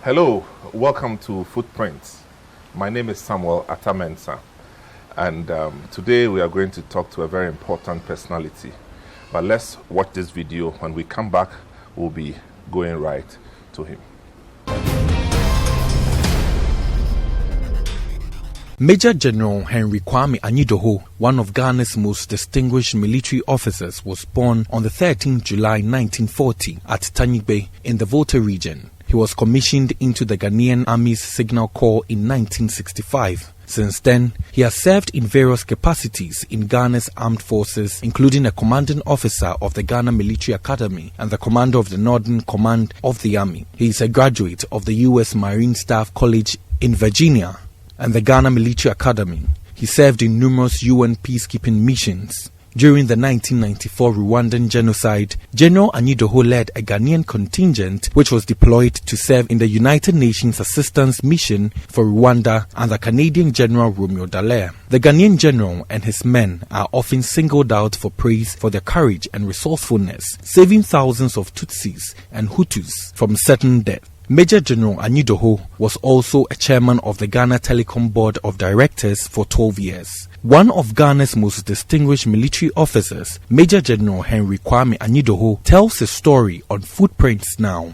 Hello, welcome to Footprints. My name is Samuel Attah-Mensah, and today we are going to talk to a very important personality. But let's watch this video. When we come back, we'll be going right to him. Major General Henry Kwami Anyidoho, one of Ghana's most distinguished military officers, was born on the 13th July 1940 at Tanyigbe in the Volta region. He was commissioned into the Ghanaian Army's Signal Corps in 1965. Since then, he has served in various capacities in Ghana's armed forces, including a commanding officer of the Ghana Military Academy and the commander of the Northern Command of the Army. He is a graduate of the U.S. Marine Staff College in Virginia and the Ghana Military Academy. He served in numerous UN peacekeeping missions. During the 1994 Rwandan genocide, General Anyidoho led a Ghanaian contingent which was deployed to serve in the United Nations Assistance Mission for Rwanda under Canadian General Romeo Dallaire. The Ghanaian general and his men are often singled out for praise for their courage and resourcefulness, saving thousands of Tutsis and Hutus from certain death. Major General Anyidoho was also a chairman of the Ghana Telecom Board of Directors for 12 years. One of Ghana's most distinguished military officers, Major General Henry Kwami Anyidoho, tells his story on Footprints now.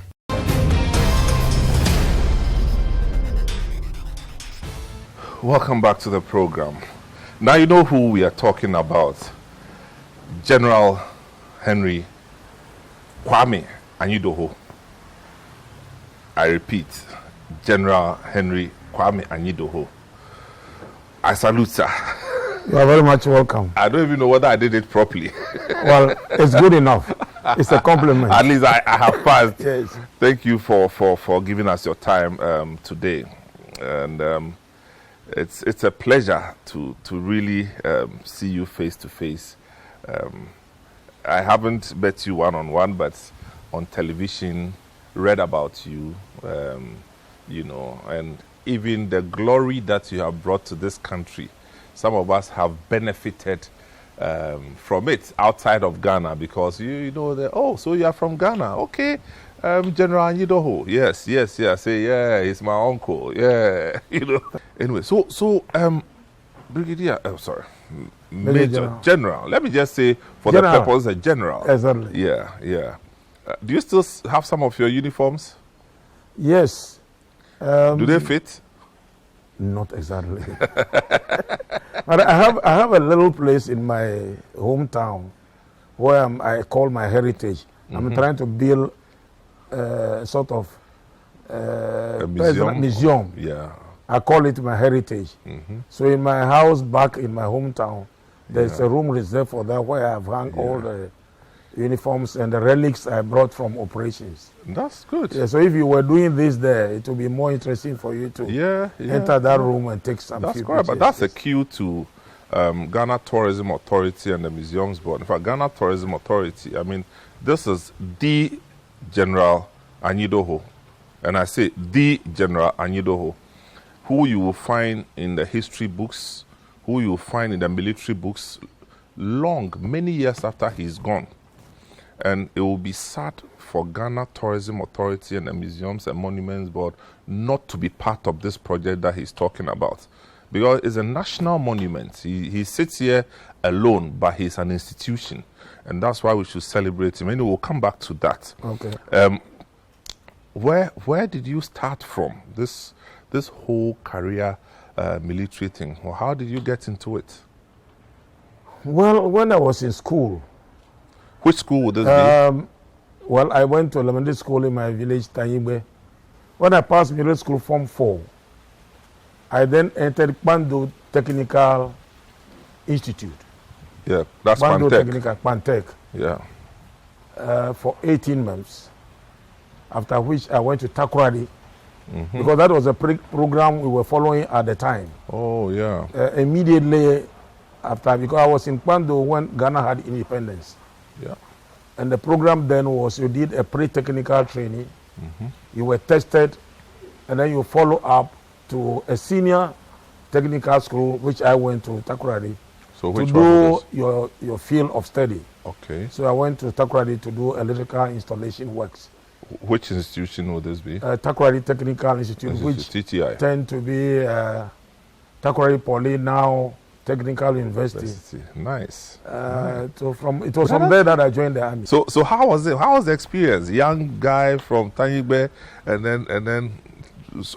Welcome back to the program. Now you know who we are talking about. General Henry Kwami Anyidoho. I repeat, General Henry Kwami Anyidoho. I salute, sir. You are very much welcome. I don't even know whether I did it properly. Well, it's good enough. It's a compliment. At least I have passed. Yes. Thank you for giving us your time today. And it's a pleasure to really see you face to face. I haven't met you one-on-one, but on television, read about you, you know, and even the glory that you have brought to this country. Some of us have benefited from it outside of Ghana because you know that, oh, so you are from Ghana, okay. General Anyidoho, yes. Say, yeah, he's my uncle, yeah, you know. Anyway, so Brigadier, Major General. Let me just say, for the purpose, a general. Exactly. Yeah. Do you still have some of your uniforms? Yes. Do they fit? Not exactly. But I have a little place in my hometown where I call my heritage. I'm trying to build sort of a museum. Yeah. I call it my heritage. So in my house back in my hometown, there's a room reserved for that where I've hung all the uniforms and the relics I brought from operations. That's good. Yeah, so if you were doing this there, it would be more interesting for you to enter that room and take some That's few correct, pictures. but that's a cue to Ghana Tourism Authority and the Museums Board. In fact, Ghana Tourism Authority, I mean, this is the General Anyidoho, and I say the General Anyidoho, who you will find in the history books, who you will find in the military books many years after he's gone. And it will be sad for Ghana Tourism Authority and the Museums and Monuments Board not to be part of this project that he's talking about. Because it's a national monument. He sits here alone, but he's an institution. And that's why we should celebrate him. And we'll come back to that. Okay. Where did you start from, this whole career military thing? Or how did you get into it? Well, when I was in school. Which school would this be? Well, I went to elementary school in my village, Tanyigbe. When I passed middle school, Form 4, I then entered Bando Technical Institute. Yeah, that's Bando Pantech. Technical, Pantech. Yeah. For 18 months. After which I went to Takoradi, because that was a program we were following at the time. Oh, yeah. Immediately after, because I was in Bando when Ghana had independence. Yeah. And the program then was you did a pre-technical training, you were tested, and then you follow up to a senior technical school, which I went to Takoradi, So to do your field of study. Okay. So I went to Takoradi to do electrical installation works. Which institution would this be? Takoradi Technical Institute, which TTI. tend to be Takoradi Poly, now Technical University. Nice. So it was from there that I joined the army. So how was it? How was the experience? Young guy from Tanyigbe, and then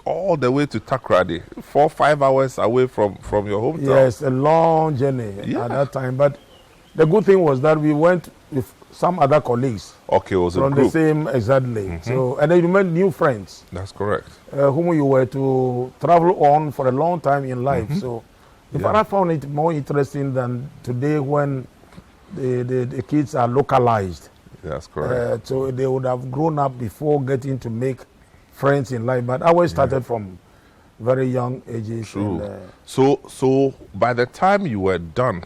all the way to Takoradi, 4-5 hours away from your hometown. Yes, a long journey at that time. But the good thing was that we went with some other colleagues. Okay, it was from a group. the same, exactly. So, and then you met new friends. That's correct. Whom you were to travel on for a long time in life. So, in fact, I found it more interesting than today when the kids are localized. That's correct. So they would have grown up before getting to make friends in life. But I always started from very young ages. True. And, so by the time you were done,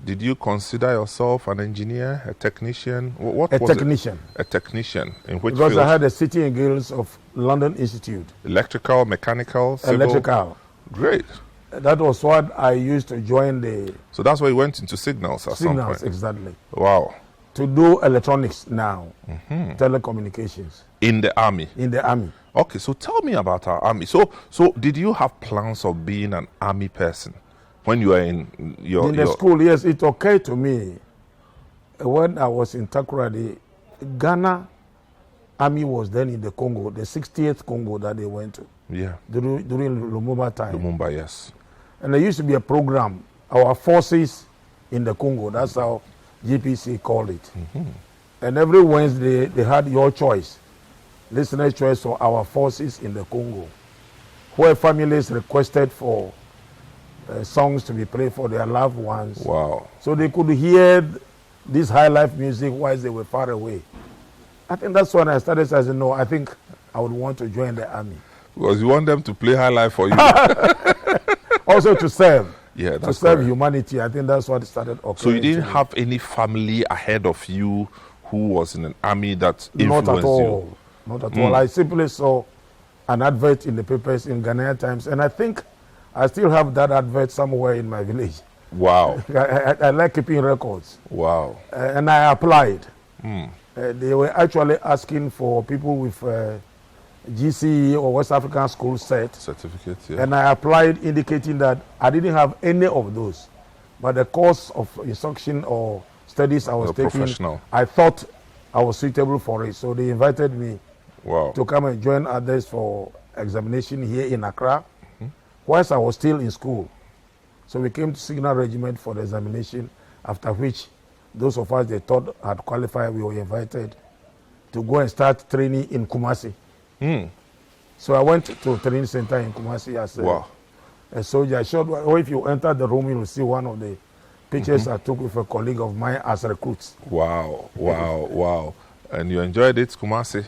did you consider yourself an engineer, a technician? What a was technician. It? A technician. In which because field? I had a City and Guilds of London Institute. Electrical, mechanical, civil? Electrical. Great. That was what I used to join the... So that's why you went into signals at some point? Signals, exactly. Wow. To do electronics now, telecommunications. In the army? In the army. Okay, so tell me about our army. So did you have plans of being an army person when you were in the school? Yes, it occurred to me when I was in Takoradi. Ghana army was then in the Congo, the 60th Congo that they went to. Yeah. During Lumumba time. Lumumba, yes. And there used to be a program, our forces in the Congo. That's how GPC called it. And every Wednesday they had your choice, listener's choice for our forces in the Congo, where families requested for songs to be played for their loved ones. Wow. So they could hear this high life music while they were far away. I think that's when I started saying, no, I think I would want to join the army. Because you want them to play high life for you. Also to serve. Yeah, that's to serve correct. Humanity. I think that's what started occurring. So you didn't have any family ahead of you who was in an army that influenced Not at all. you? Not at all. I simply saw an advert in the papers in Ghanaian Times, and I think I still have that advert somewhere in my village. Wow. I like keeping records. Wow. And I applied. They were actually asking for people with GCE or West African School certificates, yeah. And I applied indicating that I didn't have any of those. But the course of instruction or studies I was taking, I thought I was suitable for it. So they invited me to come and join others for examination here in Accra, whilst I was still in school. So we came to Signal Regiment for the examination, after which those of us they thought had qualified, we were invited to go and start training in Kumasi. So I went to a training center in Kumasi as a soldier. I showed, or if you enter the room, you will see one of the pictures I took with a colleague of mine as recruits. Wow, wow, wow. And you enjoyed it, Kumasi?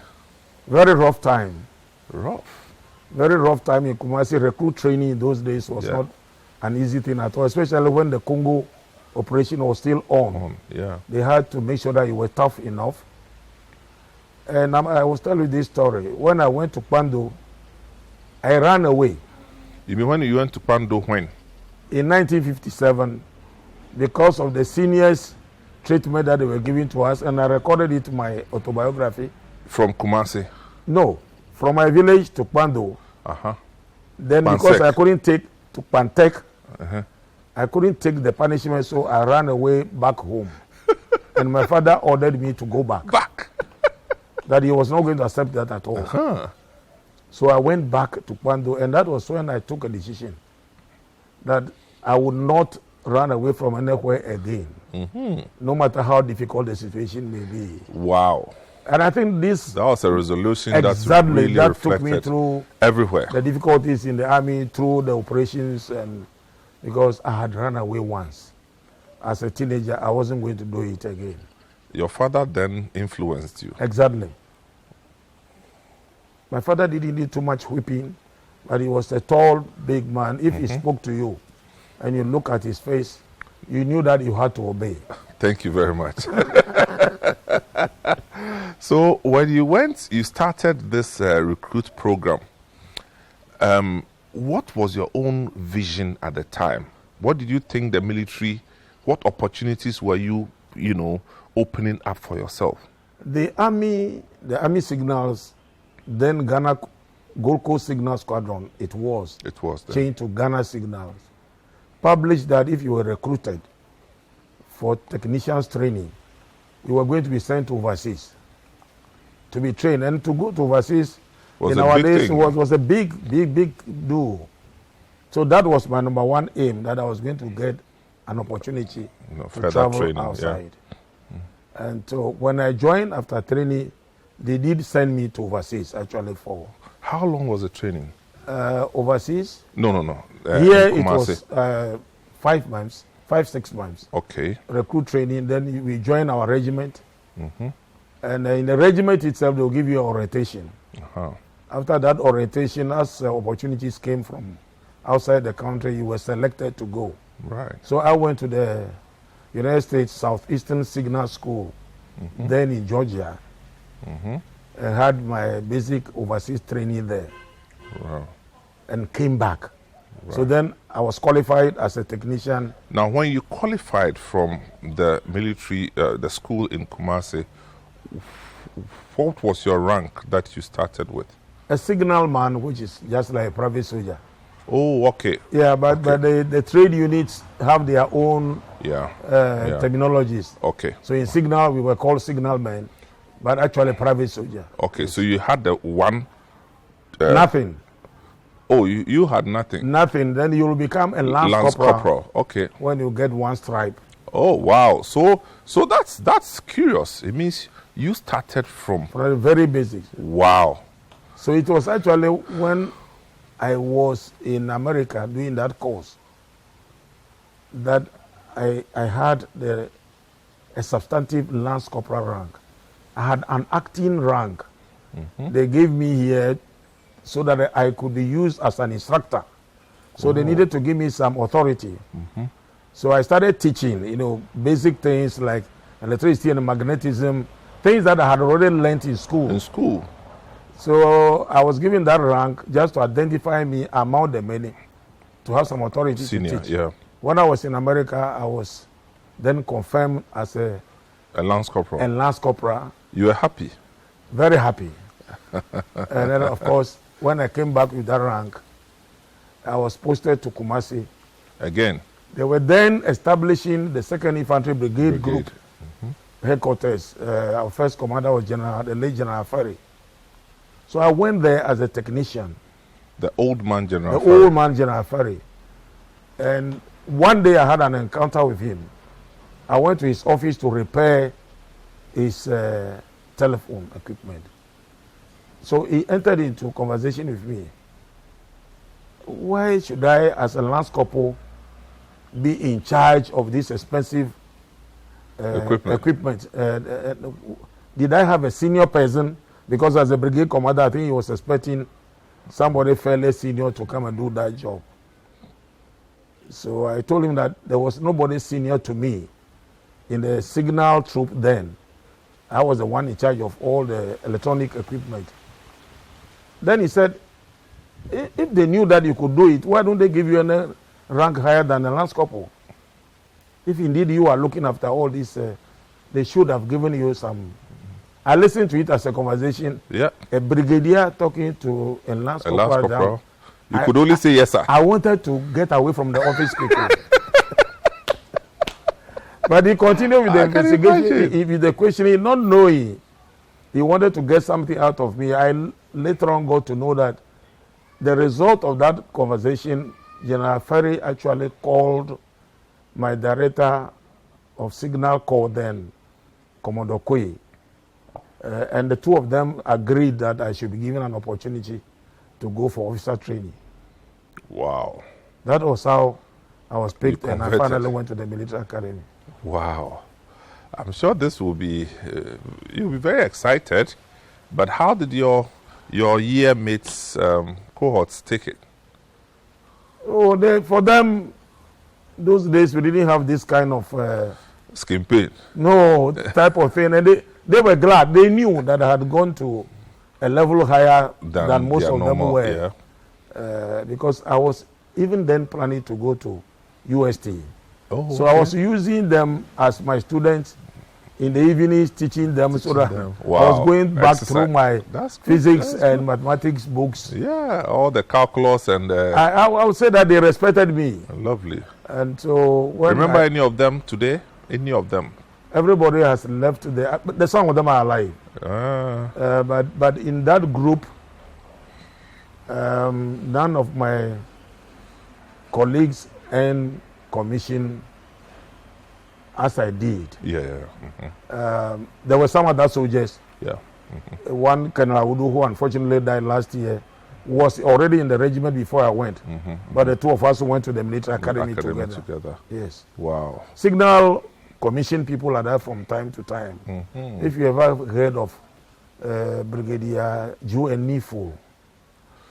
Very rough time. Rough? Very rough time in Kumasi. Recruit training in those days was not an easy thing at all, especially when the Congo operation was still on. They had to make sure that you were tough enough. And I will tell you this story. When I went to Pando, I ran away. You mean when you went to Pando when? In 1957, because of the seniors' treatment that they were giving to us, and I recorded it in my autobiography. From Kumasi? No, from my village to Pando. Then Pansek. Because I couldn't take to Pantek, I couldn't take the punishment, so I ran away back home. And my father ordered me to go back. That he was not going to accept that at all. So I went back to Pando, and that was when I took a decision that I would not run away from anywhere again, no matter how difficult the situation may be. Wow. And I think that was a resolution exactly that really that took me through everywhere. The difficulties in the army, through the operations, and because I had run away once. As a teenager, I wasn't going to do it again. Your father then influenced you? Exactly. My father didn't need too much whipping, but he was a tall, big man. If he spoke to you and you look at his face, you knew that you had to obey. Thank you very much. So when you went, you started this recruit program. What was your own vision at the time? What did you think the military, what opportunities were you, opening up for yourself? The army signals, then Ghana Gold Coast Signal Squadron, it was then. changed to Ghana Signals, published that if you were recruited for technicians training, you were going to be sent to overseas to be trained. And to go to overseas in our days was a big do. So that was my number one aim, that I was going to get an opportunity to travel outside. Yeah. And so when I joined after training, they did send me to overseas actually for. How long was the training? Overseas? No. Here it was 5 months, 6 months. Okay. Recruit training. Then we join our regiment. And in the regiment itself, they'll give you orientation. After that orientation, as opportunities came from outside the country, you were selected to go. Right. So I went to the United States Southeastern Signal School, then in Georgia. I had my basic overseas training there. Wow. And came back. Right. So then I was qualified as a technician. Now, when you qualified from the military, the school in Kumasi, what was your rank that you started with? A signal man, which is just like a private soldier. Oh, okay. Yeah, but the trade units have their own terminologies. Okay. So in signal, we were called signal men, but actually private soldier. Okay, so you had the one... nothing. Oh, you had nothing? Nothing. Then you will become a lance corporal. Okay. When you get one stripe. Oh, wow. So that's curious. It means you started from the very basics. Wow. So it was actually when I was in America doing that course that I had a substantive lance corporal rank. I had an acting rank. They gave me here so that I could be used as an instructor. So they needed to give me some authority. So I started teaching, basic things like electricity and magnetism, things that I had already learned in school. So I was given that rank just to identify me among the many, to have some authority to teach. Yeah. When I was in America, I was then confirmed as a lance corporal. A lance corporal. You were happy? Very happy. And then, of course, when I came back with that rank, I was posted to Kumasi. Again? They were then establishing the 2nd Infantry Brigade Group headquarters. Our first commander was the late General Ferry. So I went there as a technician. The old man General Ferry? The old man General Ferry. And one day I had an encounter with him. I went to his office to repair his telephone equipment. So he entered into a conversation with me. Why should I, as a lance corporal, be in charge of this expensive equipment? Did I have a senior person? Because as a brigade commander, I think he was expecting somebody fairly senior to come and do that job. So I told him that there was nobody senior to me in the signal troop then. I was the one in charge of all the electronic equipment. Then he said, if they knew that you could do it, why don't they give you a rank higher than a lance corporal? If indeed you are looking after all this, they should have given you some. I listened to it as a conversation. Yeah. A brigadier talking to a lance corporal. You could only say yes, sir. I wanted to get away from the office people. But he continued with the investigation, with the questioning, not knowing. He wanted to get something out of me. I later on got to know that the result of that conversation, General Ferry actually called my director of Signal Corps then, Commodore Kwe. And the two of them agreed that I should be given an opportunity to go for officer training. Wow. That was how I was picked, and I finally went to the military academy. Wow. I'm sure this will be, you'll be very excited, but how did your year mates, cohorts take it? Oh, for them, those days we didn't have this kind of... skin pain? No, type of thing. And they were glad. They knew that I had gone to a level higher than most of them were. Yeah. Because I was even then planning to go to UST. Oh, so I was using them as my students in the evenings teaching them so that Wow. I was going back Exercise. through my That's good. physics That's and mathematics books. Yeah, all the calculus and I would say that they respected me. lovely. And so when Remember any of them today? Any of them? everybody has left there, but some of them are alive. But in that group, none of my colleagues and commission as I did. Yeah. There were some other soldiers. Yeah. One Colonel Awudu, who unfortunately died last year, was already in the regiment before I went. But the two of us went to the military academy together. Yes. Wow. Signal commission people are there from time to time. If you ever heard of Brigadier Joe Nifo,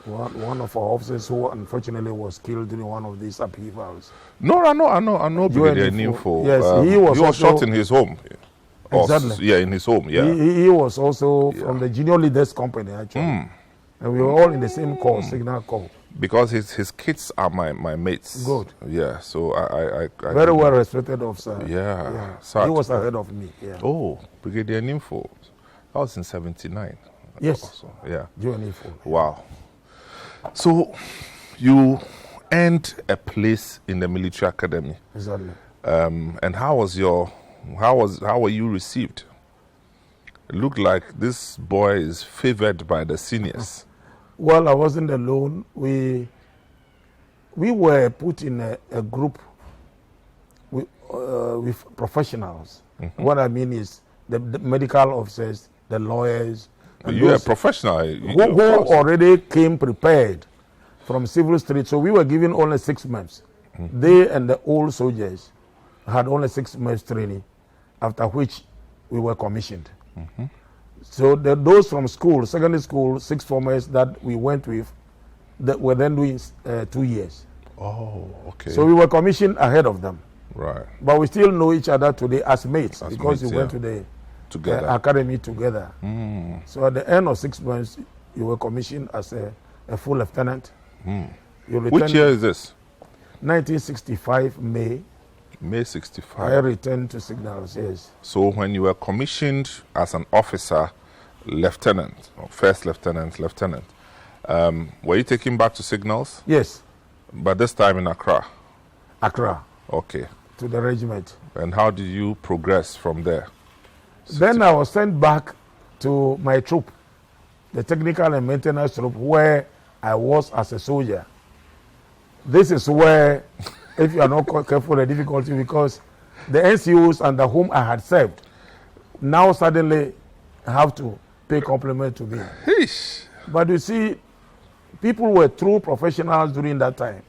one of our officers who unfortunately was killed during one of these upheavals. No, I know Brigadier Nifo. Yes, he was shot in his home. Exactly. Yeah, in his home, yeah. He was also from the Junior Leaders Company, actually. And we were all in the same corps, Signal Corps. Because his kids are my mates. Good. Yeah, so I Very well respected officer. Yeah. He was ahead of me. Yeah. Oh, Brigadier Nifo. That was in 79. Yes. Also. Yeah. Joe Nifo. Wow. So you earned a place in the military academy. Exactly. And how were you received? It looked like this boy is favored by the seniors. Well, I wasn't alone. We were put in a group with professionals. What I mean is the medical officers, the lawyers. But you are a professional. Who already came prepared from civil street. So we were given only 6 months. They and the old soldiers had only 6 months training, after which we were commissioned. So those from school, secondary school, 6 formers that we went with, that were then doing 2 years. Oh, okay. So we were commissioned ahead of them. Right. But we still know each other today as mates, because we went to the academy together. So at the end of 6 months, you were commissioned as a full lieutenant. Which year is this? 1965, May. May 65. I returned to signals, yes. So when you were commissioned as an officer, lieutenant, or first lieutenant, were you taken back to signals? Yes. But this time in Accra? Accra. Okay. To the regiment. And how did you progress from there? Then I was sent back to my troop, the technical and maintenance troop, where I was as a soldier. This is where, if you are not careful, the difficulty, because the NCOs under whom I had served now suddenly have to pay compliment to me. Heesh. But you see, people were true professionals during that time.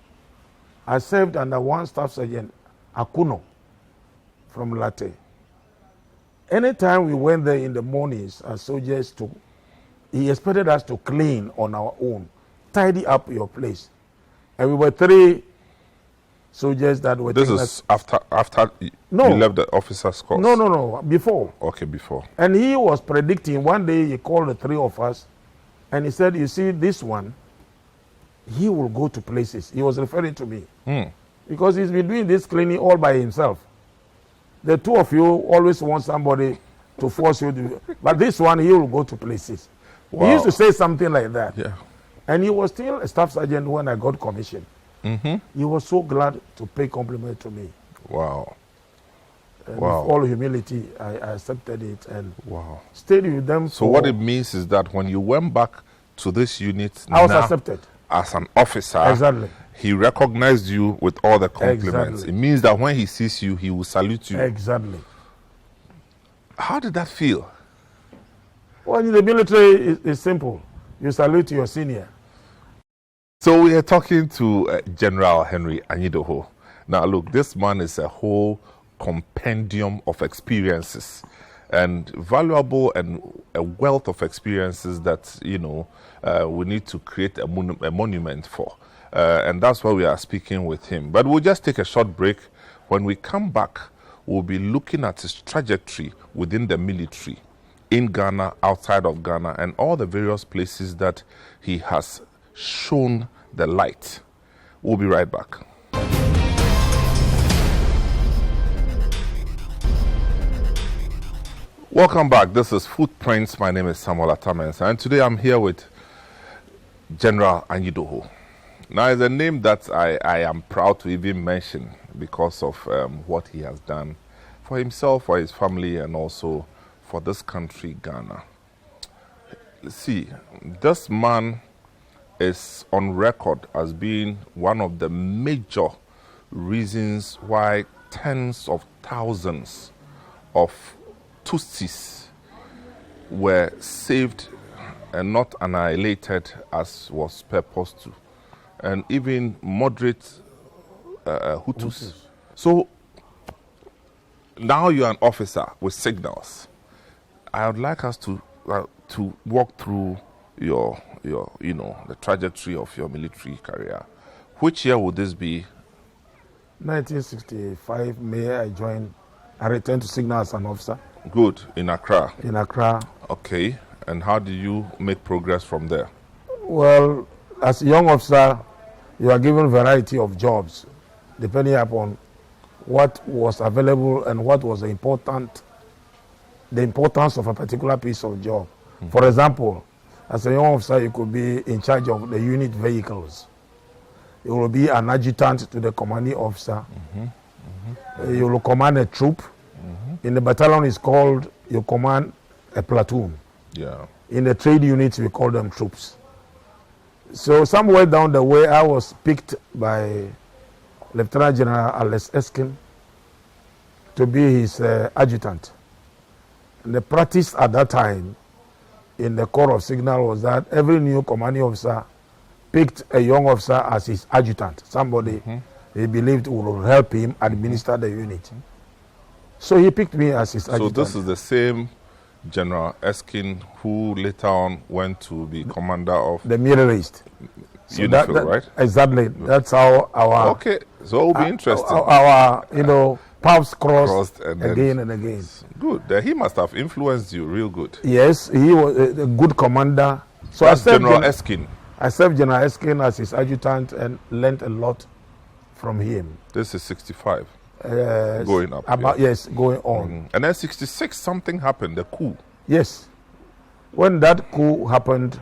I served under one staff sergeant, Akuno, from Latte. Anytime we went there in the mornings as soldiers, he expected us to clean on our own, tidy up your place. And we were 3 soldiers that were... This is after you left the officer's course? No, before. Okay, before. And he was predicting, one day he called the 3 of us, and he said, you see, this one, he will go to places. He was referring to me. Because he's been doing this cleaning all by himself. The 2 of you always want somebody to force you to... But this one, he will go to places. Wow. He used to say something like that. Yeah. And he was still a staff sergeant when I got commissioned. He was so glad to pay compliment to me. Wow. And with all humility, I accepted it and stayed with them. So what it means is that when you went back to this unit, I was accepted as an officer. Exactly. He recognized you with all the compliments. Exactly. It means that when he sees you, he will salute you. Exactly. How did that feel? Well, in the military, it's simple. You salute your senior. So we are talking to General Henry Anyidoho. Now, look, this man is a whole compendium of experiences, and valuable and a wealth of experiences that, we need to create a monument for. And that's why we are speaking with him. But we'll just take a short break. When we come back, we'll be looking at his trajectory within the military, in Ghana, outside of Ghana, and all the various places that he has shown the light. We'll be right back. Welcome back. This is Footprints. My name is Samuel Attah-Mensah, and today I'm here with General Anyidoho. Now, it's a name that I am proud to even mention because of what he has done for himself, for his family, and also for this country, Ghana. See, this man is on record as being one of the major reasons why tens of thousands of Tutsis were saved and not annihilated as was purposed to, and even moderate Hutus. So now you're an officer with signals. I would like us to walk through your the trajectory of your military career. Which year would this be? 1965 May. I returned to signal as an officer. Good, in Accra. In Accra. Okay, and how did you make progress from there? Well, as a young officer, you are given a variety of jobs depending upon what was available and what was the importance of a particular piece of job. Mm-hmm. For example, as a young officer, you could be in charge of the unit vehicles. You will be an adjutant to the commanding officer. Mm-hmm. Mm-hmm. You will command a troop. Mm-hmm. In the battalion, it's called, you command a platoon. Yeah. In the trade units, we call them troops. So somewhere down the way, I was picked by Lieutenant General Alex Eskin to be his adjutant. And the practice at that time in the Corps of Signal was that every new commanding officer picked a young officer as his adjutant, somebody he believed would help him administer the unit. So he picked me as his adjutant. So this is the same General Eskin who later on went to be commander of the Middle East. So Unifil, right? Exactly. That's how our okay. So it will be interesting. Our paths crossed again and again. Good. He must have influenced you real good. Yes, he was a good commander. So that's General Eskin. I served General Eskin as his adjutant and learned a lot from him. This is 65. Going up. Yes, going on. Mm-hmm. And then 66, something happened, the coup. Yes. When that coup happened,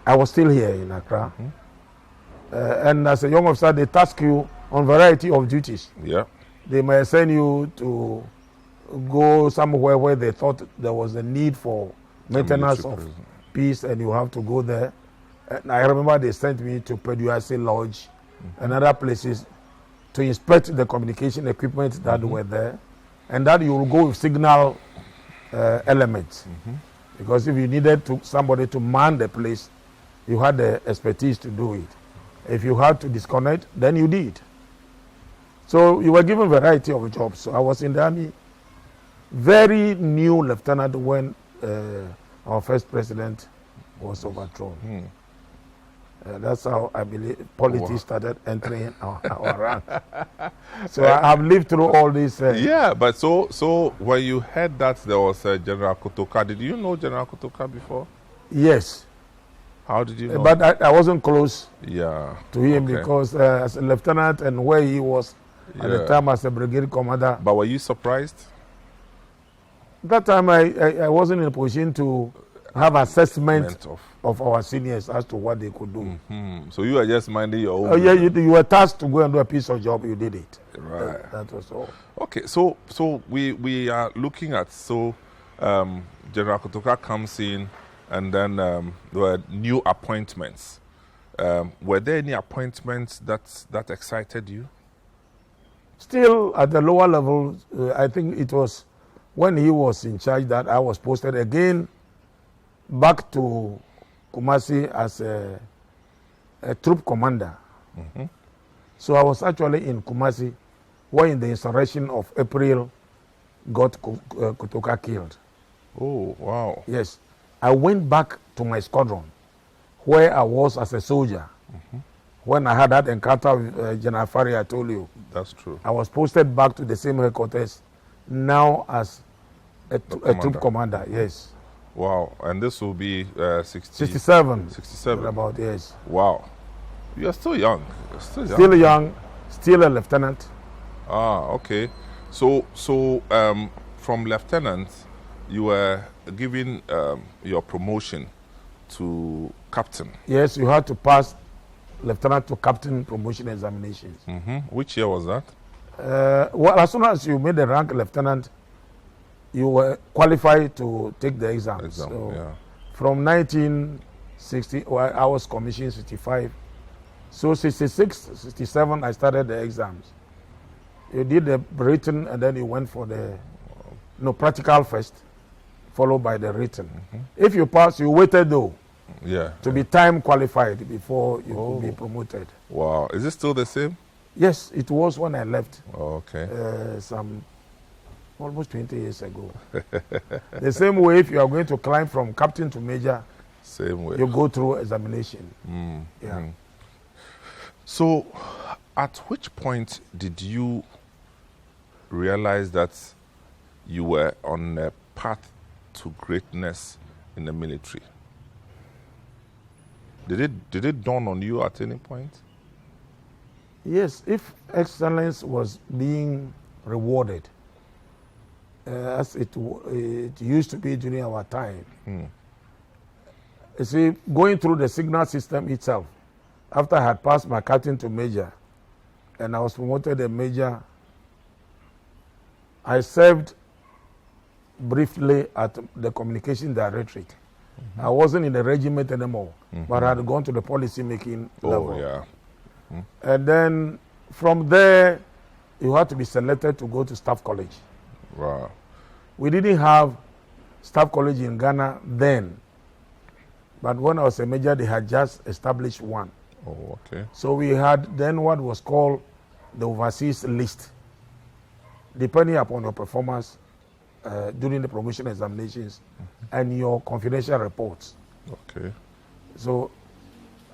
I was still here in Accra. Mm-hmm. And as a young officer, they task you on a variety of duties. Yeah. They may send you to go somewhere where they thought there was a need for maintenance of peace, and you have to go there. And I remember they sent me to Peduase Lodge and other places to inspect the communication equipment that were there, and that you will go with signal elements. Because if you needed somebody to man the place, you had the expertise to do it. If you had to disconnect, then you did. So you were given a variety of jobs. So I was in the army, very new lieutenant when our first president was overthrown. That's how I believe politics started entering our rank. So I have lived through all this. Yeah, but so when you heard that there was General Kotoka, did you know General Kotoka before? Yes. How did you know? But I wasn't close to him because as a lieutenant and where he was at the time as a brigade commander. But were you surprised? That time I wasn't in a position to have assessment of our seniors as to what they could do. So you were just minding your own. Oh yeah, you were tasked to go and do a piece of job. You did it. Right. That was all. Okay, so we are looking at General Kotoka comes in, and then there were new appointments. Were there any appointments that excited you? Still at the lower level, I think it was when he was in charge that I was posted again back to Kumasi as a troop commander. So I was actually in Kumasi when the insurrection of April got Kotoka killed. Oh, wow. Yes. I went back to my squadron where I was as a soldier. When I had that encounter with General Fari, I told you. That's true. I was posted back to the same headquarters now as a troop commander, yes. Wow, and this will be 67. 67. About, yes. Wow. You're still young. Still young, still a lieutenant. Ah, okay. So from lieutenant, you were given your promotion to captain. Yes, you had to pass lieutenant to captain promotion examinations. Which year was that? Well, as soon as you made the rank lieutenant, you were qualified to take the exam. So from 1960, well, I was commissioned 65. So 66, 67, I started the exams. You did the written and then you went for the practical first, followed by the written. If you pass, you waited though. To be time qualified before you could be promoted. Wow. Is it still the same? Yes, it was when I left. Some almost 20 years ago. The same way, if you are going to climb from captain to major, same way. You go through examination. So, at which point did you realize that you were on a path to greatness in the military? Did it dawn on you at any point? Yes, if excellence was being rewarded, as it used to be during our time. You see, going through the signal system itself, after I had passed my captain to major, and I was promoted a major, I served briefly at the communication directorate. I wasn't in the regiment anymore, but I had gone to the policy making level. And then from there, you had to be selected to go to staff college. Wow. We didn't have staff college in Ghana then, but when I was a major, they had just established one. Oh, okay. So we had then what was called the overseas list. Depending upon your performance during the promotion examinations and your confidential reports. Okay. So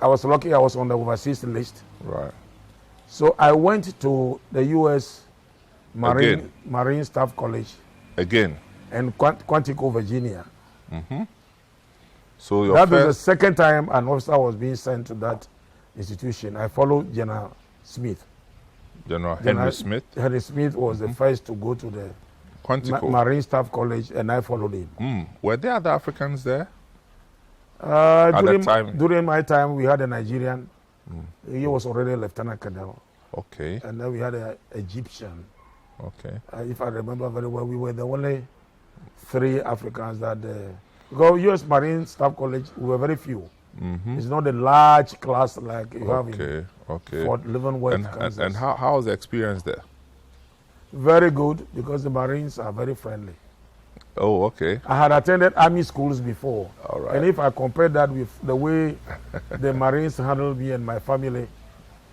I was lucky I was on the overseas list. Right. So I went to the U.S. Marine Staff College. Again? And Quantico, Virginia. So your that was the second time an officer was being sent to that institution. I followed General Smith. General Henry Smith? Henry Smith was the first to go to the Marine Staff College, and I followed him. Were there other Africans there? At that time? During my time, we had a Nigerian. He was already a lieutenant colonel. Okay. And then we had an Egyptian. Okay. If I remember very well, we were the only 3 Africans that... because U.S. Marine Staff College, we were very few. It's not a large class like you have in Fort Leavenworth, Kansas. And how was the experience there? Very good, because the Marines are very friendly. Oh, okay. I had attended army schools before. All right. And if I compare that with the way the Marines handled me and my family,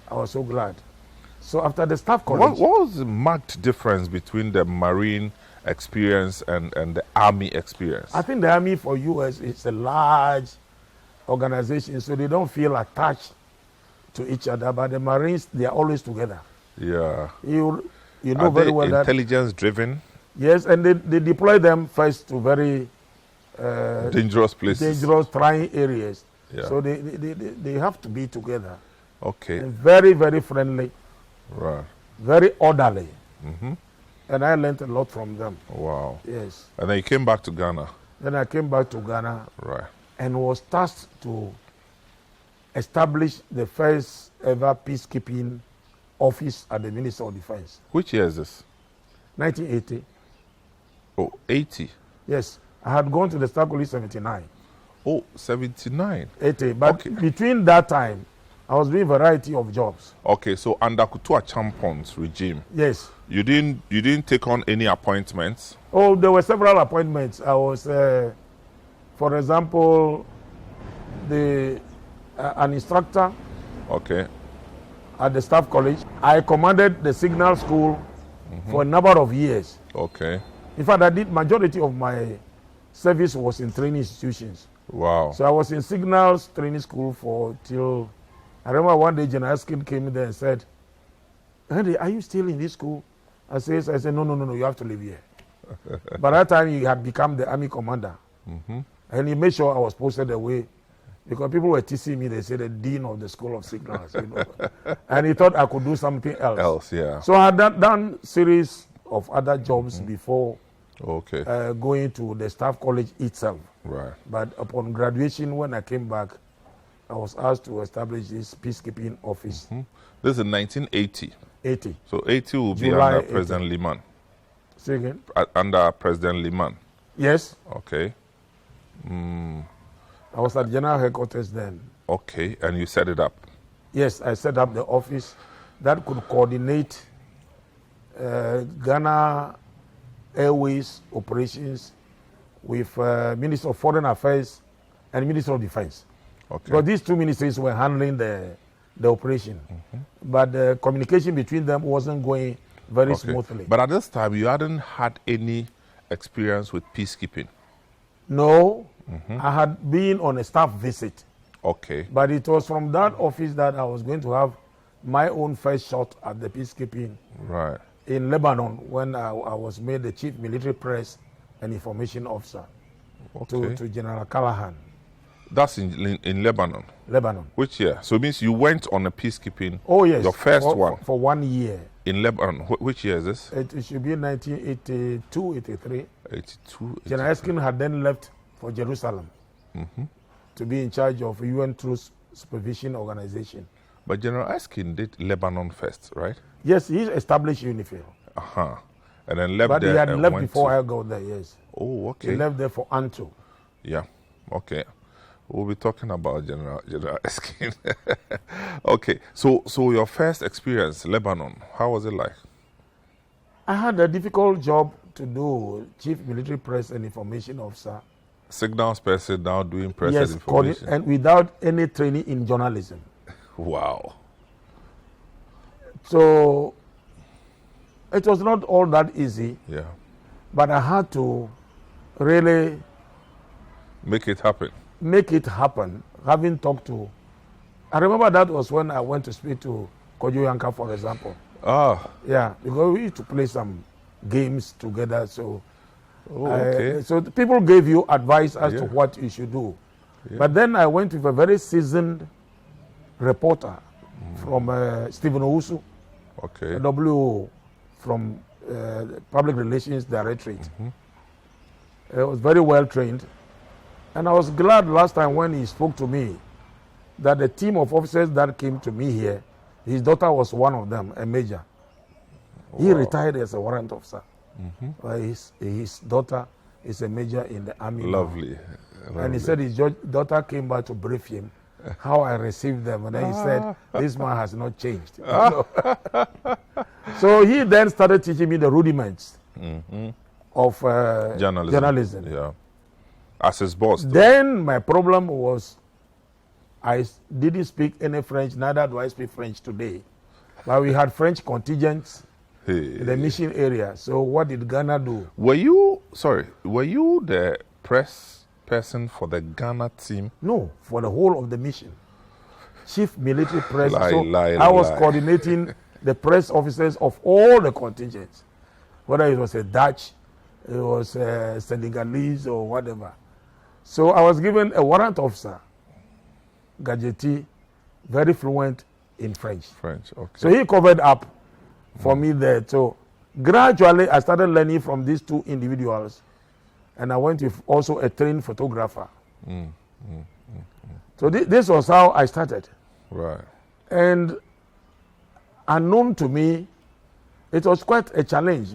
I was so glad. So after the staff college... What was the marked difference between the Marine experience and the Army experience? I think the Army for U.S. is a large organization, so they don't feel attached to each other. But the Marines, they are always together. Yeah. You know very well that... intelligence driven? Yes, and they deploy them first to very... dangerous places. Dangerous, trying areas. Yeah. So they have to be together. Okay. And very, very friendly. Right. Very orderly. And I learned a lot from them. Wow. Yes. And then you came back to Ghana? Then I came back to Ghana. Right. And was tasked to establish the first ever peacekeeping office at the Ministry of Defense. Which year is this? 1980. Oh, 80? Yes. I had gone to the Staff College 79. Oh, 79? 80. But between that time, I was doing a variety of jobs. Okay, so under Kutua Champon's regime, yes, you didn't take on any appointments? Oh, there were several appointments. I was, for example, an instructor. Okay. At the Staff College. I commanded the signal school for a number of years. Okay. In fact, I did majority of my service was in training institutions. Wow. So I was in signals training school for till. I remember one day General Henry came in there and said, "Henry, are you still in this school?" I said, no, you have to live here. By that time, he had become the army commander. And he made sure I was posted away because people were teasing me. They said the dean of the School of Signals. And he thought I could do something else. Yeah. So I had done series of other jobs before Okay. going to the staff college itself. Right. But upon graduation, when I came back, I was asked to establish this peacekeeping office. This is in 1980. 80. So 80 will be July under 80. President Liman. Say again? Under President Liman. Yes. Okay. I was at General Headquarters then. Okay, and you set it up. Yes, I set up the office that could coordinate Ghana Airways operations with Minister of Foreign Affairs and Minister of Defense. Okay. Because these two ministries were handling the operation. But the communication between them wasn't going very smoothly. But at this time, you hadn't had any experience with peacekeeping. No, I had been on a staff visit. Okay. But it was from that office that I was going to have my own first shot at the peacekeeping Right. in Lebanon when I was made the chief military press and information officer Okay. to General Callahan. That's in Lebanon. Lebanon. Which year? So it means you went on a peacekeeping. Oh, yes. Your first one. For 1 year. In Lebanon. Which year is this? It should be 1982, 83. 82. General Eskin had then left for Jerusalem to be in charge of UN Truth Supervision Organization. But General Eskin did Lebanon first, right? Yes, he established UNIFIL. And then left But there. he had and left went before to... I got there, yes. Oh, okay. He left there for Anto. Yeah. Okay. We'll be talking about General Eskin. Okay. So your first experience, Lebanon, how was it like? I had a difficult job to do, chief military press and information officer. Signals person now doing press Yes, and information. and without any training in journalism. Wow. So it was not all that easy. Yeah. But I had to really Make it happen. make it happen, having talked to... I remember that was when I went to speak to Kojo Yanka, for example. Ah. Yeah, because we used to play some games together. So, Okay. so the people gave you advice as to Yeah. what you should do. Yeah. But then I went with a very seasoned reporter from Stephen Owusu, Okay. a WO from Public Relations Directorate. He was very well trained. And I was glad last time when he spoke to me that the team of officers that came to me here, his daughter was one of them, a major. He retired as a warrant officer. His daughter is a major in the army. now. Lovely. And he said his daughter came back to brief him how I received them. And then he said, this man has not changed. So he then started teaching me the rudiments of journalism. Yeah. As his boss. though. Then my problem was I didn't speak any French, neither do I speak French today. But we had French contingents in the mission area. So what did Ghana do? Were you the press person for the Ghana team? No, for the whole of the mission. Chief military press. Lie, So lie, I was lie. coordinating the press officers of all the contingents, whether it was a Dutch, it was a Senegalese or whatever. So I was given a warrant officer, Gadgeti, very fluent in French. French. Okay. So he covered up for me there. So gradually I started learning from these two individuals, and I went with also a trained photographer. So this was how I started. Right. And unknown to me, it was quite a challenge.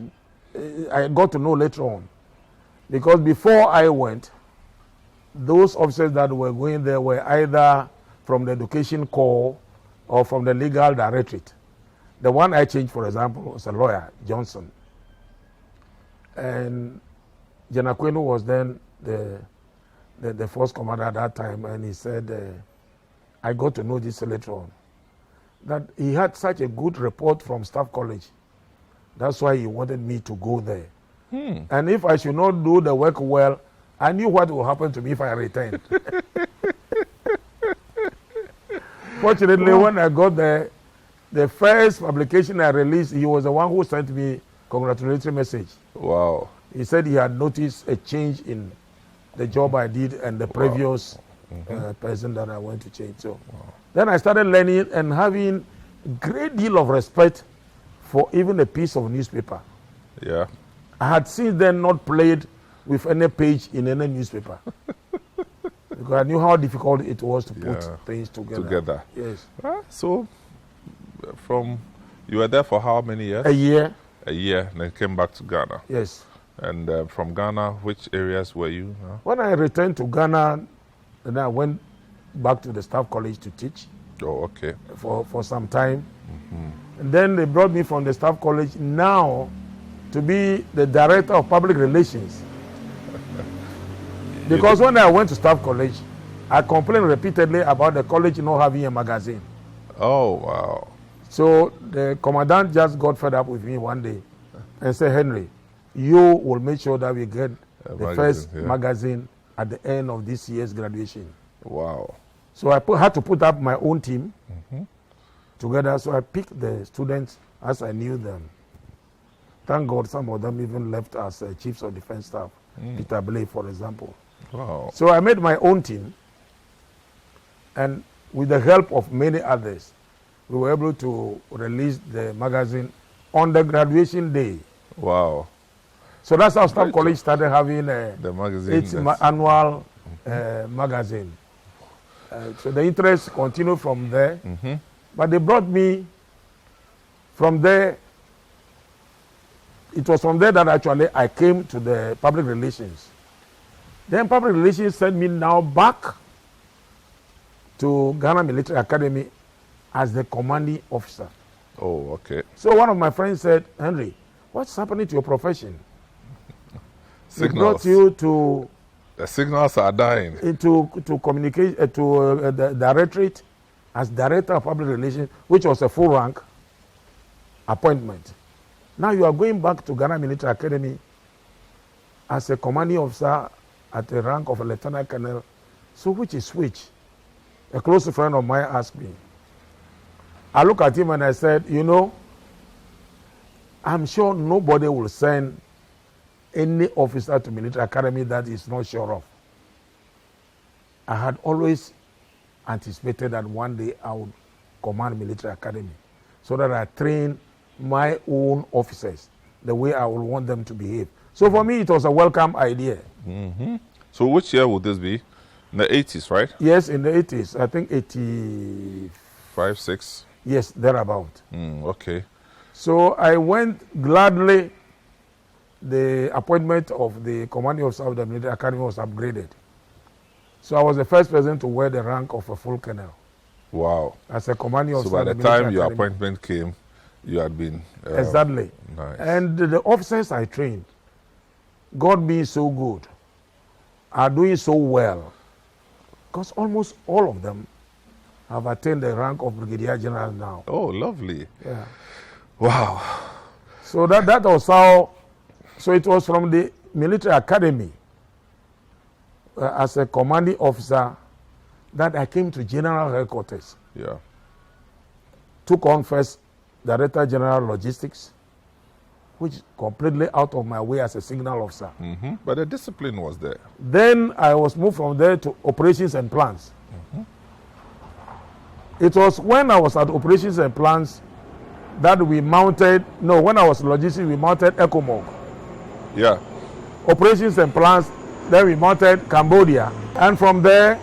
I got to know later on. Because before I went, those officers that were going there were either from the Education Corps or from the Legal Directorate. The one I changed, for example, was a lawyer, Johnson. And Janakwenu was then the force commander at that time, and he said, I got to know this later on, that he had such a good report from Staff College. That's why he wanted me to go there. And if I should not do the work well, I knew what would happen to me if I returned. Fortunately, when I got there, the first publication I released, he was the one who sent me congratulatory message. Wow. He said he had noticed a change in the job I did and the previous person that I went to change. So then I started learning and having a great deal of respect for even a piece of newspaper. Yeah. I had since then not played with any page in any newspaper. Because I knew how difficult it was to put things together. Yes. So, you were there for how many years? A year. A year, and then came back to Ghana. Yes. And from Ghana, which areas were you? When I returned to Ghana, then I went back to the Staff College to teach. Oh, okay. For some time. And then they brought me from the Staff College now to be the Director of Public Relations. Because when I went to Staff College, I complained repeatedly about the college not having a magazine. Oh, wow. So the commandant just got fed up with me one day and said, Henry, you will make sure that we get the first magazine at the end of this year's graduation. Wow. So I had to put up my own team together. So I picked the students as I knew them. Thank God some of them even left as chiefs of defense staff. Peter Blay, for example. Wow. So I made my own team. And with the help of many others, we were able to release the magazine on the graduation day. Wow. So that's how Staff College started having the magazine. Its annual magazine. So the interest continued from there. But they brought me from there. It was from there that actually I came to the public relations. Then public relations sent me now back to Ghana Military Academy as the commanding officer. Oh, okay. So one of my friends said, Henry, what's happening to your profession? They brought you to... The signals are dying. To communicate to the directorate as Director of Public Relations, which was a full rank appointment. Now you are going back to Ghana Military Academy as a commanding officer at the rank of a lieutenant colonel. So which is which? A close friend of mine asked me. I looked at him and I said, you know, I'm sure nobody will send any officer to military academy that is not sure of. I had always anticipated that one day I would command military academy so that I train my own officers the way I would want them to behave. So for me, it was a welcome idea. So which year would this be? In the 80s, right? Yes, in the 80s. I think 85, 6. Yes, thereabout. Okay. So I went gladly. The appointment of the commanding officer of the military academy was upgraded. So I was the first person to wear the rank of a full colonel. Wow. As a commanding officer. So by the time your appointment came, you had been... exactly. Nice. And the officers I trained, God being so good, are doing so well. Because almost all of them have attained the rank of Brigadier General now. Oh, lovely. Yeah. Wow. So that was how... So it was from the military academy as a commanding officer that I came to General Headquarters. Yeah. Took on first Director General Logistics, which is completely out of my way as a signal officer. But the discipline was there. Then I was moved from there to operations and plans. It was when I was at operations and plans that we mounted, when I was logistics, we mounted Ecomog. Yeah. Operations and plans, then we mounted Cambodia. And from there,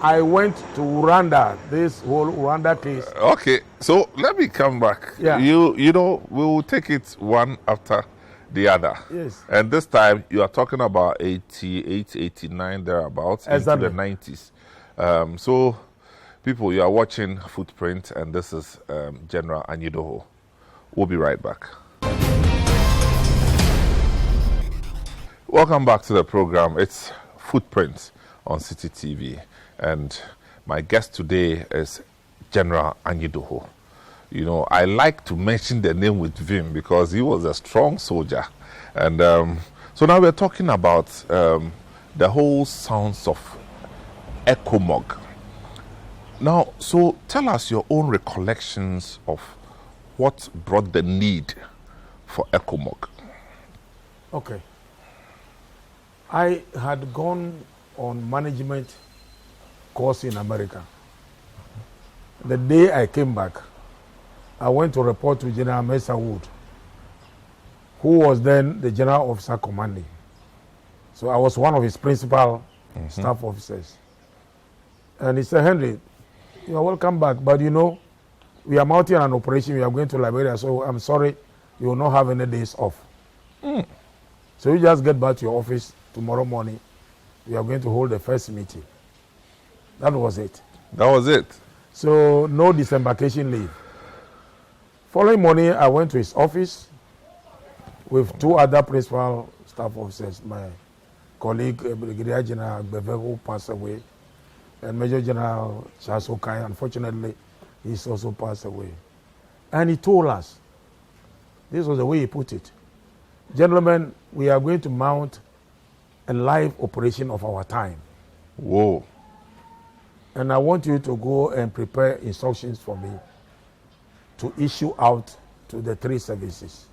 I went to Rwanda, this whole Rwanda case. Okay, so let me come back. Yeah. You know, we will take it one after the other. Yes. And this time, you are talking about 88, 89, thereabouts, exactly. Into the 90s. So, people, you are watching Footprint, and this is General Anyidoho. We'll be right back. Welcome back to the program. It's Footprint on Citi TV. And my guest today is General Anyidoho. You know, I like to mention the name with vim because he was a strong soldier. And so now we're talking about the whole sounds of Ecomog. Now, so tell us your own recollections of what brought the need for Ecomog. Okay. I had gone on management course in America. The day I came back, I went to report to General Attah-Mensah, who was then the general officer commanding. So I was one of his principal staff officers. And he said, Henry, you are welcome back, but you know, we are mounting an operation, we are going to Liberia, so I'm sorry, you will not have any days off. So you just get back to your office tomorrow morning. We are going to hold the first meeting. That was it. That was it. So no disembarkation leave. Following morning, I went to his office with two other principal staff officers, my colleague, Brigadier General Beve, who passed away, and Major General Charles Okai. Unfortunately, he's also passed away. And he told us, this was the way he put it, gentlemen, we are going to mount a live operation of our time. Whoa. And I want you to go and prepare instructions for me to issue out to the 3 services.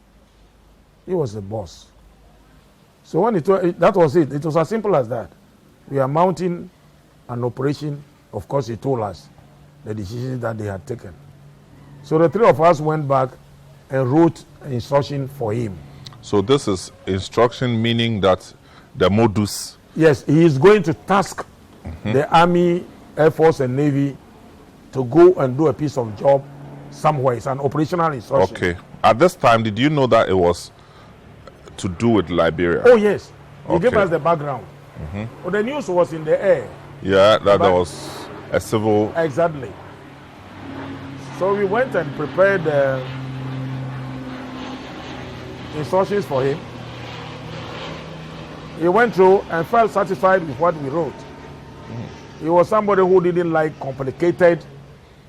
He was the boss. So when that was it. It was as simple as that. We are mounting an operation. Of course, he told us the decisions that they had taken. So the 3 of us went back and wrote an instruction for him. So this is instruction meaning that the modus. Yes, he is going to task the Army, Air Force, and Navy to go and do a piece of job somewhere. It's an operational instruction. Okay. At this time, did you know that it was to do with Liberia? Oh, yes. He Okay. gave us the background. Well, the news was in the air. Yeah, that there was a civil. Exactly. So we went and prepared the instructions for him. He went through and felt satisfied with what we wrote. He was somebody who didn't like complicated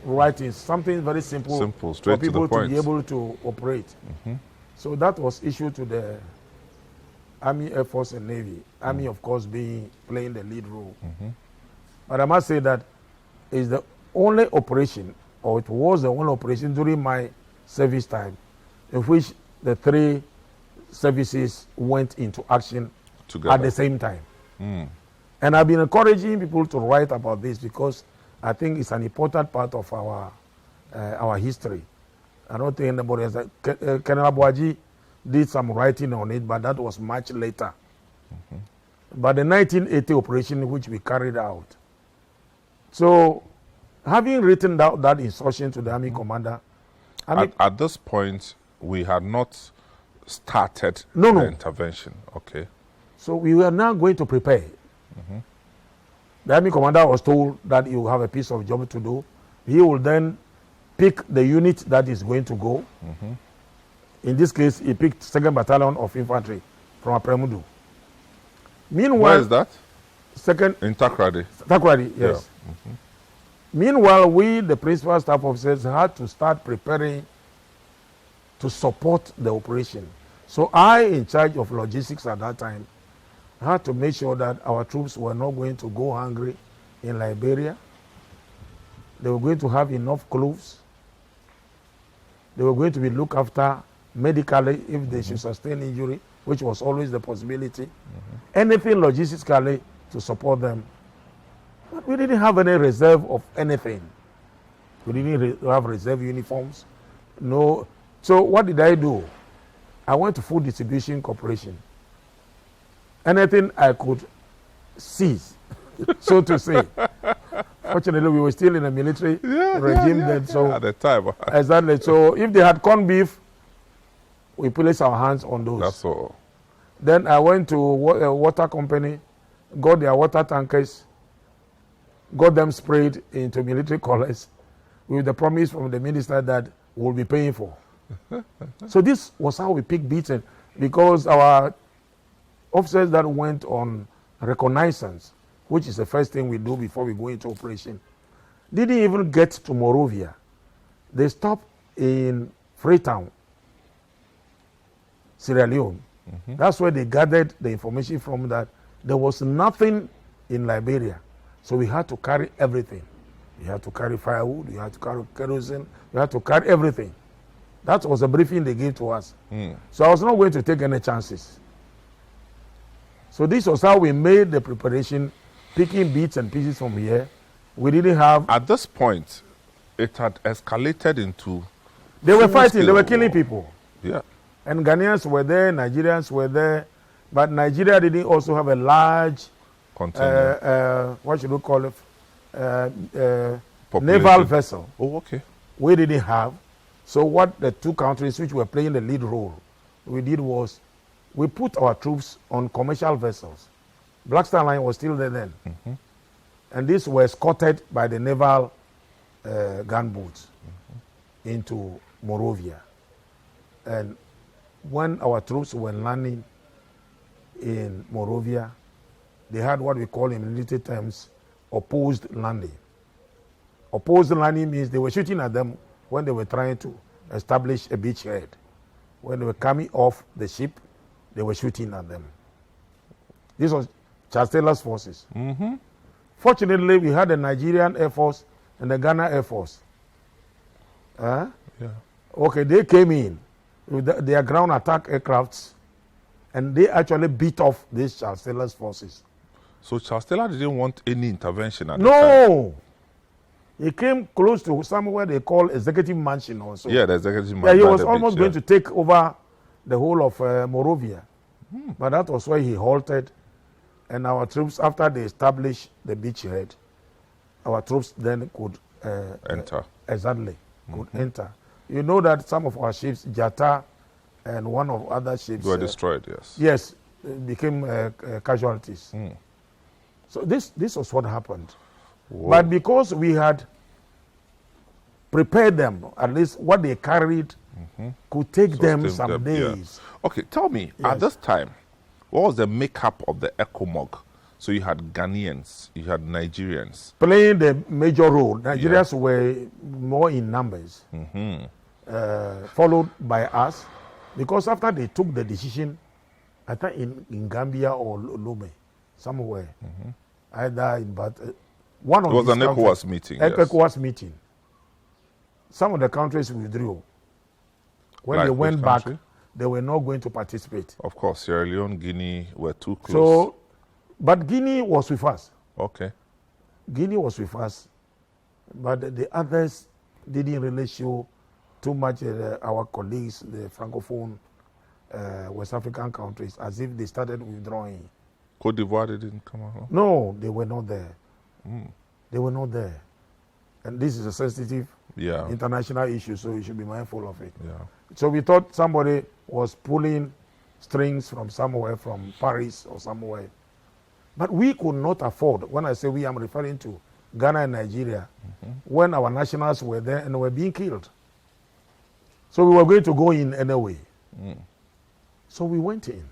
writing, something very simple, Straight for people to the point. be able to operate. So that was issued to the Army, Air Force, and Navy. Army, of course, playing the lead role. But I must say that it's the only operation, or it was the only operation during my service time, in which the 3 services went into action Together. at the same time. And I've been encouraging people to write about this because I think it's an important part of our history. I don't think anybody has. Colonel Abuaji did some writing on it, but that was much later. But the 1980 operation which we carried out. So, having written out that instruction to the Army commander, At this point, we had not started No. the intervention. Okay. so we were now going to prepare. The Army commander was told that he will have a piece of job to do. He will then pick the unit that is going to go. In this case, he picked 2nd Battalion of Infantry from Apremudu. Meanwhile, Where is that? 2nd In Takrady. Takrady, yes. Meanwhile, we, the principal staff officers, had to start preparing to support the operation. So I, in charge of logistics at that time, had to make sure that our troops were not going to go hungry in Liberia. They were going to have enough clothes. They were going to be looked after medically if they should sustain injury, which was always the possibility. Anything logistically to support them. But we didn't have any reserve of anything. We didn't have reserve uniforms. No. So what did I do? I went to Food Distribution Corporation. Anything I could seize, so to say. Fortunately, we were still in a military regime then. So at the time. exactly. So if they had corned beef, we placed our hands on those. That's all. Then I went to a water company, got their water tankers, got them sprayed into military colors with the promise from the minister that we'll be paying for. So this was how we picked beaten, because our officers that went on reconnaissance, which is the first thing we do before we go into operation, didn't even get to Monrovia. They stopped in Freetown, Sierra Leone. That's where they gathered the information from, that there was nothing in Liberia. So we had to carry everything. We had to carry firewood, we had to carry kerosene, we had to carry everything. That was the briefing they gave to us. So I was not going to take any chances. So this was how we made the preparation, picking bits and pieces from here. We didn't have... At this point, it had escalated into... They were fighting, they were full-scale killing war. people. Yeah. And Ghanaians were there, Nigerians were there, but Nigeria didn't also have a large, what should we call it, naval vessel. Oh, okay. We didn't have. So what the two countries which were playing the lead role, we did was, we put our troops on commercial vessels. Black Star Line was still there then. And these were escorted by the naval gunboats into Monrovia. And when our troops were landing in Monrovia, they had what we call in military terms opposed landing. Opposed landing means they were shooting at them when they were trying to establish a beachhead. When they were coming off the ship, they were shooting at them. This was Charles Taylor's forces. Fortunately, we had the Nigerian Air Force and the Ghana Air Force. Yeah. Okay, they came in with their ground attack aircrafts, and they actually beat off these Charles Taylor's forces. So Charles Taylor didn't want any intervention at the time? No! He came close to somewhere they call Executive Mansion also. Yeah, the Executive Mansion. Yeah, he was almost going to take over the whole of Monrovia. But that was why he halted. And our troops, after they established the beachhead, our troops then could enter. Exactly, could enter. You know that some of our ships, Jata and one of other ships, were destroyed, yes. Yes, became casualties. So this was what happened. Whoa. But because we had prepared them, at least what they carried could take them some days. Yeah. Okay, tell me, at this time, what was the makeup of the Ecomog? So you had Ghanaians, you had Nigerians. Playing the major role. Nigerians were more in numbers, followed by us. Because after they took the decision, I think in Gambia or Lome, somewhere, either in one of it was an ECOWAS meeting. ECOWAS meeting. Some of the countries withdrew. When like they went back, they were not going to participate. Of course, Sierra Leone, Guinea were too close. So, but Guinea was with us. Okay. Guinea was with us, but the others didn't really show too much. Our colleagues, the Francophone West African countries, as if they started withdrawing. Côte d'Ivoire didn't come out? No, they were not there. They were not there. And this is a sensitive international issue, so you should be mindful of it. Yeah. So we thought somebody was pulling strings from somewhere, from Paris or somewhere. But we could not afford, when I say we, I'm referring to Ghana and Nigeria, when our nationals were there and were being killed. So we were going to go in anyway. So we went in.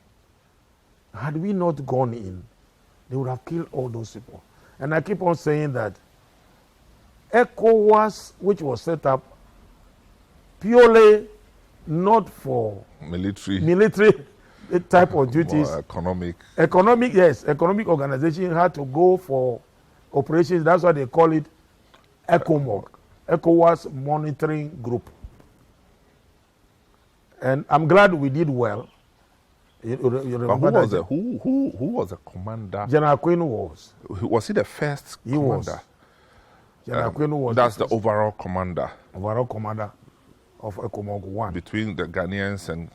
Had we not gone in, they would have killed all those people. And I keep on saying that ECOWAS, which was set up purely not for military type of duties. Economic organization had to go for operations. That's why they call it Ecomog, ECOWAS Monitoring Group. And I'm glad we did well. You remember who was the commander? General Kwame was. Was he the first commander? Was. General Kwame was. That's the overall commander. Overall commander of Ecomog 1. Between the Ghanaians and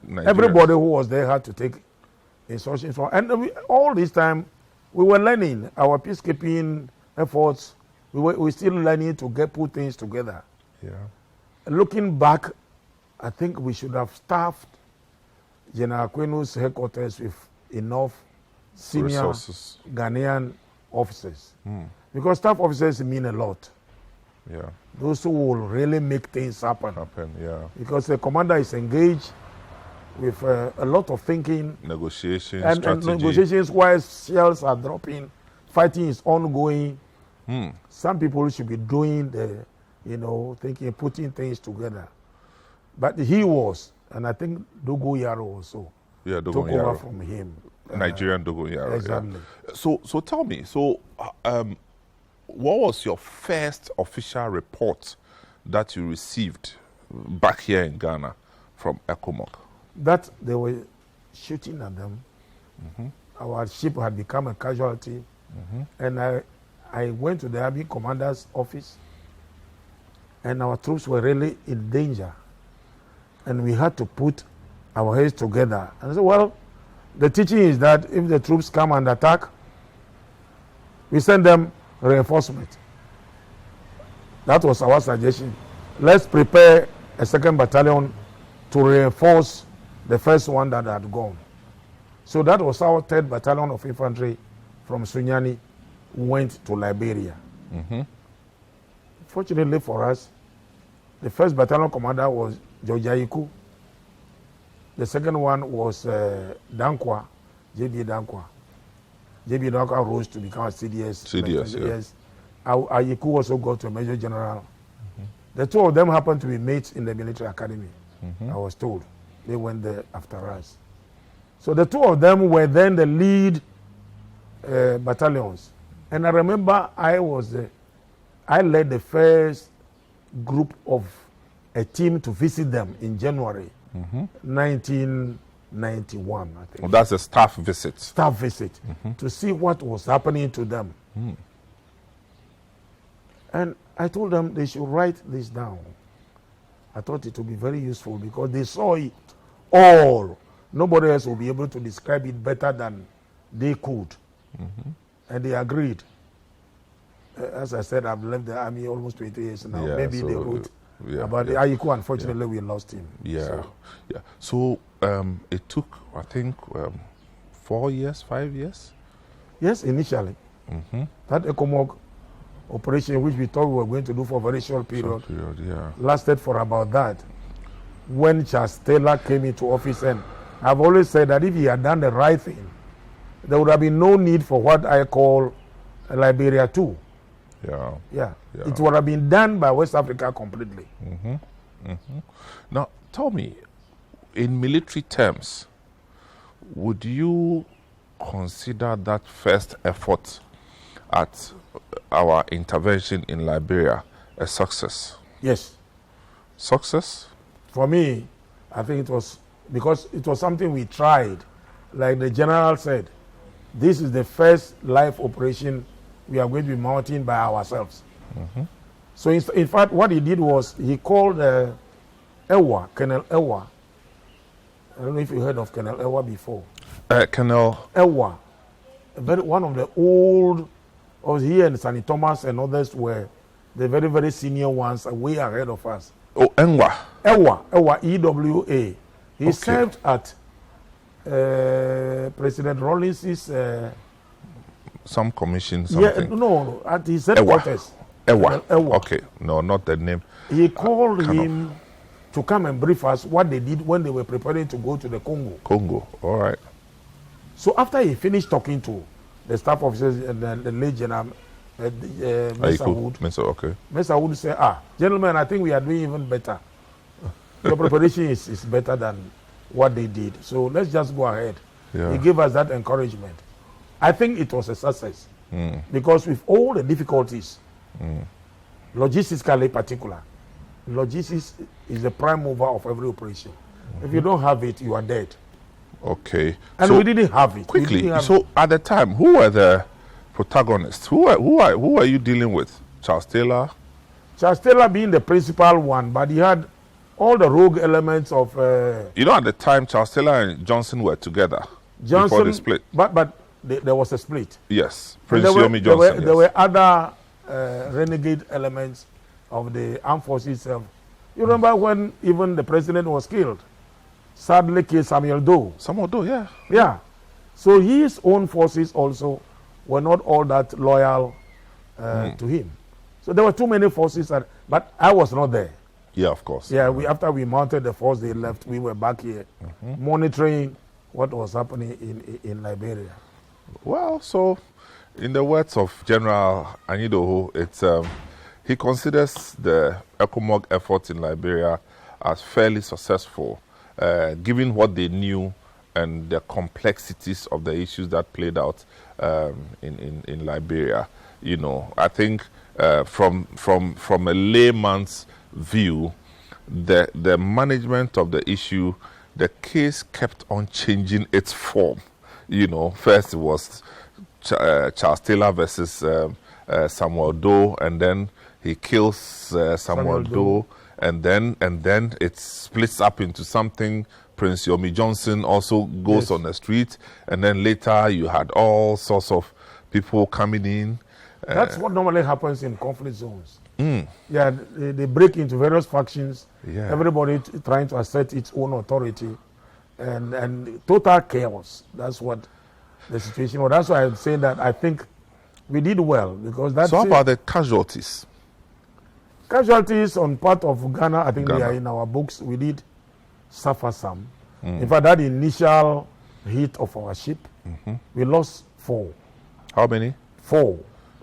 Nigerians. Everybody who was there had to take instructions from. And all this time, we were learning our peacekeeping efforts. We were still learning to put things together. Yeah. Looking back, I think we should have staffed General Kwenu's headquarters with enough senior resources. Ghanaian officers. Because staff officers mean a lot. Yeah. Those who will really make things happen. Because the commander is engaged with a lot of thinking. Negotiations, and negotiations while shells are dropping. Fighting is ongoing. Some people should be doing the, thinking, putting things together. But he was, and I think Dogo Yaro also took over from him. Nigerian Dogo Yaro. Exactly. Yeah. So tell me, what was your first official report that you received back here in Ghana from Ecomog? That they were shooting at them. Our ship had become a casualty. And I went to the Army Commander's office, and our troops were really in danger. And we had to put our heads together. And I said, well, the teaching is that if the troops come and attack, we send them reinforcement. That was our suggestion. Let's prepare a second battalion to reinforce the first one that had gone. So that was our 3rd Battalion of Infantry from Sunyani went to Liberia. Fortunately for us, the 1st Battalion commander was George Ayiku. The second one was Dankwa, J.B. Dankwa. J.B. Dankwa rose to become a CDS. CDS, yeah. Ayiku also got to a Major General. The two of them happened to be mates in the military academy, I was told. They went there after us. So the two of them were then the lead battalions. And I remember I led the first group of a team to visit them in January 1991, I think. Well, that's a staff visit. Staff visit to see what was happening to them. And I told them they should write this down. I thought it would be very useful because they saw it all. Nobody else will be able to describe it better than they could. And they agreed. As I said, I've left the army almost 20 years now. Yeah, Maybe so, they wrote about the yeah. Ayiku. Unfortunately, we lost him. So it took, I think, 4 years, 5 years? Yes, initially. That Ecomog operation, which we thought we were going to do for a very short period, lasted for about that. When Charles Taylor came into office, and I've always said that if he had done the right thing, there would have been no need for what I call Liberia 2. It would have been done by West Africa completely. Now, tell me, in military terms, would you consider that first effort at our intervention in Liberia a success? Yes. Success? For me, I think it was because it was something we tried. Like the general said, this is the first live operation we are going to be mounting by ourselves. So in fact, what he did was he called Ewa, Colonel Ewa. I don't know if you heard of Colonel Ewa before. Colonel Ewa, one of the old, was here and Sonny Thomas and others were the very, very senior ones, way ahead of us. Oh, Ewa, EWA. He served at President Rawlins's some commission, something. At his headquarters. Ewa. Okay, no, not the name. He called him to come and brief us what they did when they were preparing to go to the Congo. All right. So after he finished talking to the staff officers and the late General Mensah Wood, Mensah Wood said, gentlemen, I think we are doing even better. Your preparation is better than what they did. So let's just go ahead. He gave us that encouragement. I think it was a success because with all the difficulties, logistically particular, logistics is the prime mover of every operation. If you don't have it, you are dead. Okay. And so we didn't have it. Quickly, so at the time, who were the protagonists? Who are you dealing with? Charles Taylor? Charles Taylor being the principal one, but he had all the rogue elements of... at the time, Charles Taylor and Johnson were together before the split. But there was a split. Yes. Prince Yomi Johnson. There were other renegade elements of the armed forces. You remember when even the president was killed? Sadly killed Samuel Doe. Yeah. So his own forces also were not all that loyal to him. So there were too many forces, but I was not there. Yeah, of course. Yeah, after we mounted the force, they left. We were back here monitoring what was happening in Liberia. Well, so in the words of General Anyidoho, he considers the Ecomog efforts in Liberia as fairly successful, given what they knew and the complexities of the issues that played out in Liberia. I think from a layman's view, the management of the issue, the case kept on changing its form. First it was Charles Taylor versus Samuel Doe, and then he kills Samuel Doe, and then it splits up into something Prince Yomi Johnson also goes on the street, and then later you had all sorts of people coming in. That's what normally happens in conflict zones. Yeah, they break into various factions. Yeah. Everybody trying to assert its own authority, and total chaos. That's what the situation was. That's why I'm saying that I think we did well, because that's. So how about the casualties? Casualties on part of Ghana, I think they are in our books. We did suffer some. In fact, that initial hit of our ship, we lost 4. How many? 4.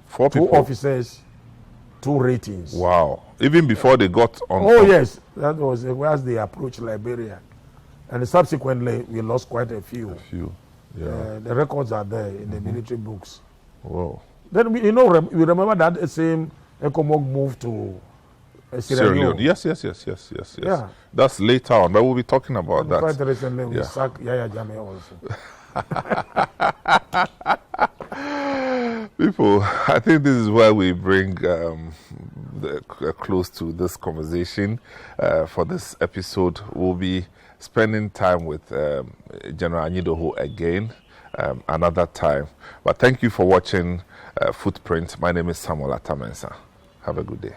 4 people. 2 officers, 2 ratings. Wow. Even before they got on. Oh, yes. That was as they approached Liberia. And subsequently, we lost quite a few. Yeah. The records are there in the military books. Whoa. Then, we remember that same Ecomog moved to Sierra Leone. Yes. Yeah. That's later on, but we'll be talking about that. Quite recently, we sacked Yaya Jammeh also. People, I think this is where we bring close to this conversation. For this episode, we'll be spending time with General Anyidoho again another time. But thank you for watching Footprint. My name is Samuel Attah-Mensah. Have a good day.